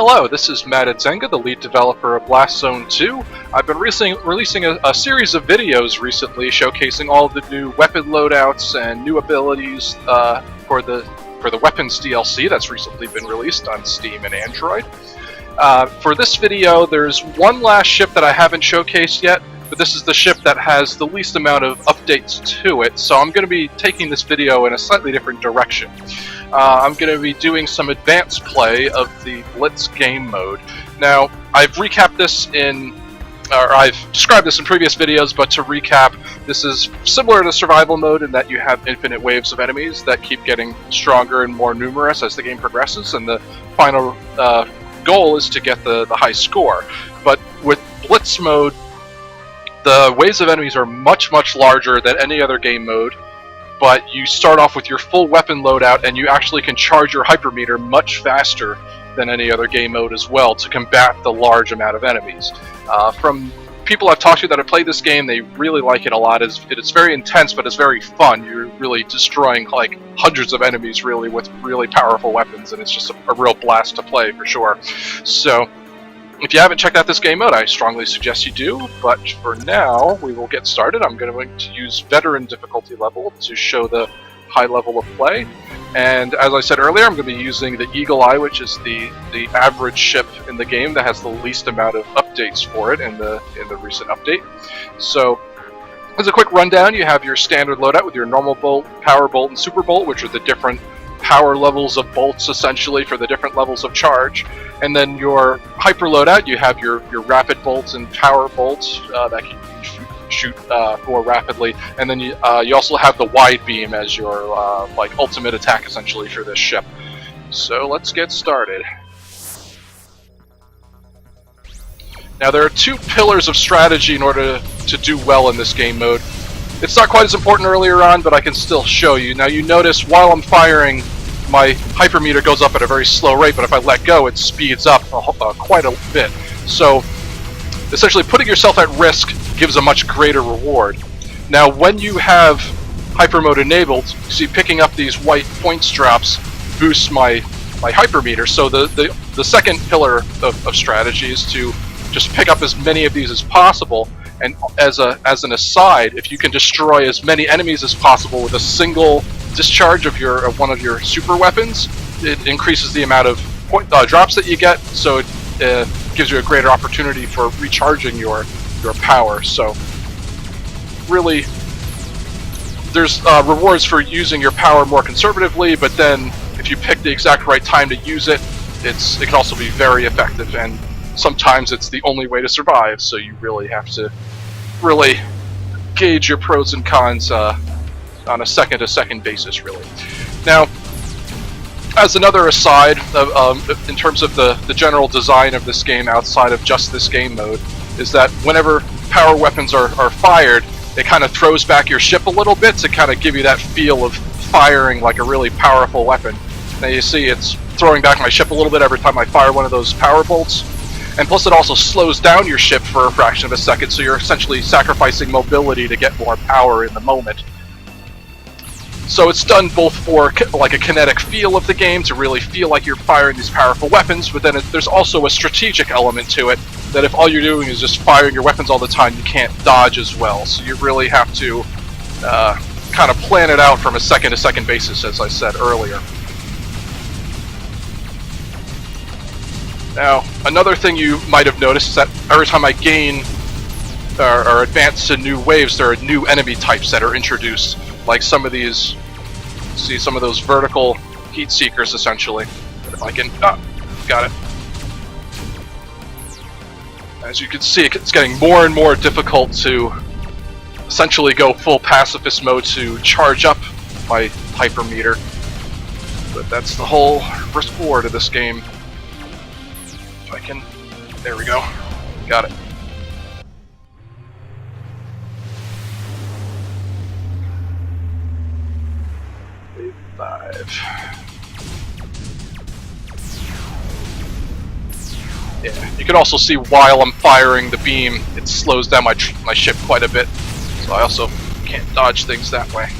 Hello, this is Matt Adzenga, the lead developer of BlastZone 2. I've been releasing a series of videos recently showcasing all the new weapon loadouts and new abilities for the weapons DLC that's recently been released on Steam and Android. For this video, there's one last ship that I haven't showcased yet, but this is the ship that has the least amount of updates to it, so I'm going to be taking this video in a slightly different direction. I'm going to be doing some advanced play of the Blitz game mode. Now, I've recapped this I've described this in previous videos, but to recap, this is similar to survival mode in that you have infinite waves of enemies that keep getting stronger and more numerous as the game progresses, and the final goal is to get the high score. But with Blitz mode, the waves of enemies are much larger than any other game mode, but you start off with your full weapon loadout and you actually can charge your hypermeter much faster than any other game mode as well to combat the large amount of enemies. From people I've talked to that have played this game, they really like it a lot. It's very intense, but it's very fun. You're really destroying like hundreds of enemies really with really powerful weapons, and it's just a real blast to play for sure. So if you haven't checked out this game mode, I strongly suggest you do, but for now, we will get started. I'm going to use Veteran difficulty level to show the high level of play, and as I said earlier, I'm going to be using the Eagle Eye, which is the average ship in the game that has the least amount of updates for it in the recent update. So, as a quick rundown, you have your standard loadout with your normal bolt, power bolt, and super bolt, which are the different power levels of bolts essentially for the different levels of charge. And then your hyper loadout, you have your rapid bolts and power bolts that can shoot more rapidly. And then you also have the wide beam as your like ultimate attack essentially for this ship. So let's get started. Now there are two pillars of strategy in order to do well in this game mode. It's not quite as important earlier on, but I can still show you. Now you notice while I'm firing, my hypermeter goes up at a very slow rate, but if I let go, it speeds up quite a bit. So essentially putting yourself at risk gives a much greater reward. Now when you have hyper mode enabled, you see picking up these white points drops boosts my hypermeter. So the second pillar of strategy is to just pick up as many of these as possible. And as an aside, if you can destroy as many enemies as possible with a single discharge of one of your super weapons, it increases the amount of drops that you get, so it gives you a greater opportunity for recharging your power. So really, there's rewards for using your power more conservatively, but then if you pick the exact right time to use it, it can also be very effective, and sometimes it's the only way to survive, so you really have to gauge your pros and cons on a second-to-second basis, really. Now, as another aside, in terms of the general design of this game outside of just this game mode, is that whenever power weapons are fired, it kind of throws back your ship a little bit to kind of give you that feel of firing like a really powerful weapon. Now you see it's throwing back my ship a little bit every time I fire one of those power bolts. And plus it also slows down your ship for a fraction of a second, so you're essentially sacrificing mobility to get more power in the moment. So it's done both for like a kinetic feel of the game, to really feel like you're firing these powerful weapons, but then there's also a strategic element to it, that if all you're doing is just firing your weapons all the time, you can't dodge as well. So you really have to kind of plan it out from a second-to-second basis, as I said earlier. Now, another thing you might have noticed is that every time I gain or advance to new waves, there are new enemy types that are introduced, like some of these, see some of those vertical heat seekers essentially. If I can, got it. As you can see, it's getting more and more difficult to essentially go full pacifist mode to charge up my hypermeter, but that's the whole reward of this game. If I can, there we go, got it. Wave 5. Yeah, you can also see while I'm firing the beam, it slows down my ship quite a bit, so I also can't dodge things that way.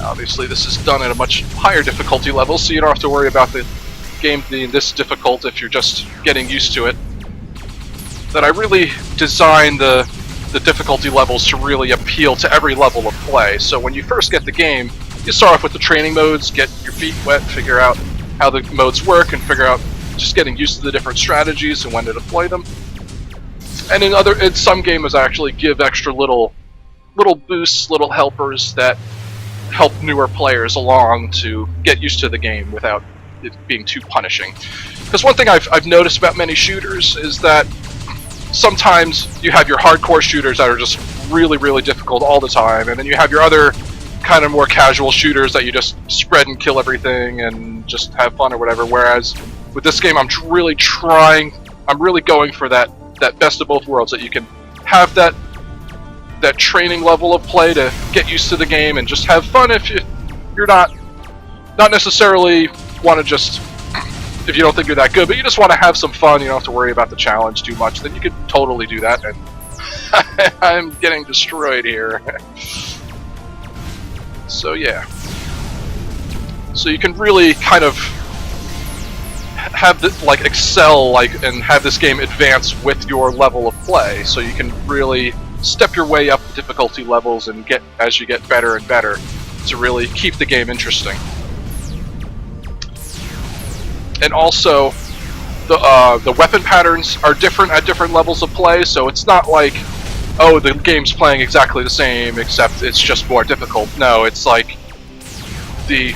Obviously, this is done at a much higher difficulty level, so you don't have to worry about the game being this difficult if you're just getting used to it. That I really designed the difficulty levels to really appeal to every level of play. So when you first get the game, you start off with the training modes, get your feet wet, figure out how the modes work, and figure out just getting used to the different strategies and when to deploy them. And in some games, I actually give extra little boosts, little helpers that help newer players along to get used to the game without it being too punishing. Because one thing I've noticed about many shooters is that sometimes you have your hardcore shooters that are just really, really difficult all the time, and then you have your other kind of more casual shooters that you just spread and kill everything and just have fun or whatever. Whereas with this game, I'm really going for that best of both worlds, that you can have that training level of play to get used to the game and just have fun if you're not necessarily want to just, if you don't think you're that good, but you just want to have some fun, you don't have to worry about the challenge too much, then you could totally do that. And I'm getting destroyed here. So yeah. So you can really kind of have this, like, excel, and have this game advance with your level of play. So you can really step your way up the difficulty levels and as you get better and better to really keep the game interesting. And also, the weapon patterns are different at different levels of play, so it's not like, oh, the game's playing exactly the same, except it's just more difficult. No, it's like the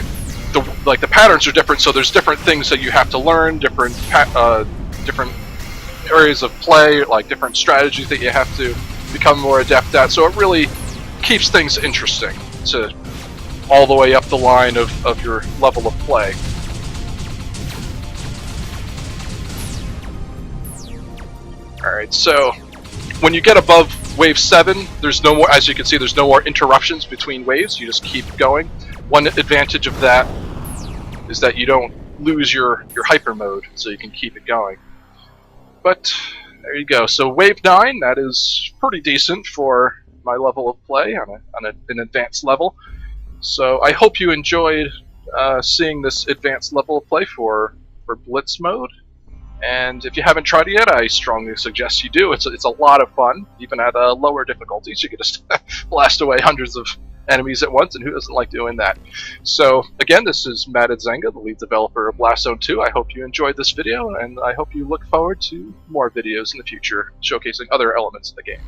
patterns are different, so there's different things that you have to learn, different areas of play, like different strategies that you have to become more adept at. So it really keeps things interesting to all the way up the line of your level of play. Alright, so when you get above wave 7, there's no more, as you can see, there's no more interruptions between waves. You just keep going. One advantage of that is that you don't lose your hyper mode, so you can keep it going. But there you go. So wave 9, that is pretty decent for my level of play on an advanced level. So I hope you enjoyed seeing this advanced level of play for Blitz mode. And if you haven't tried it yet, I strongly suggest you do. It's a lot of fun, even at lower difficulties. You can just blast away hundreds of enemies at once, and who doesn't like doing that? So again, this is BlastZone, the lead developer of BlastZone 2. I hope you enjoyed this video, and I hope you look forward to more videos in the future showcasing other elements of the game.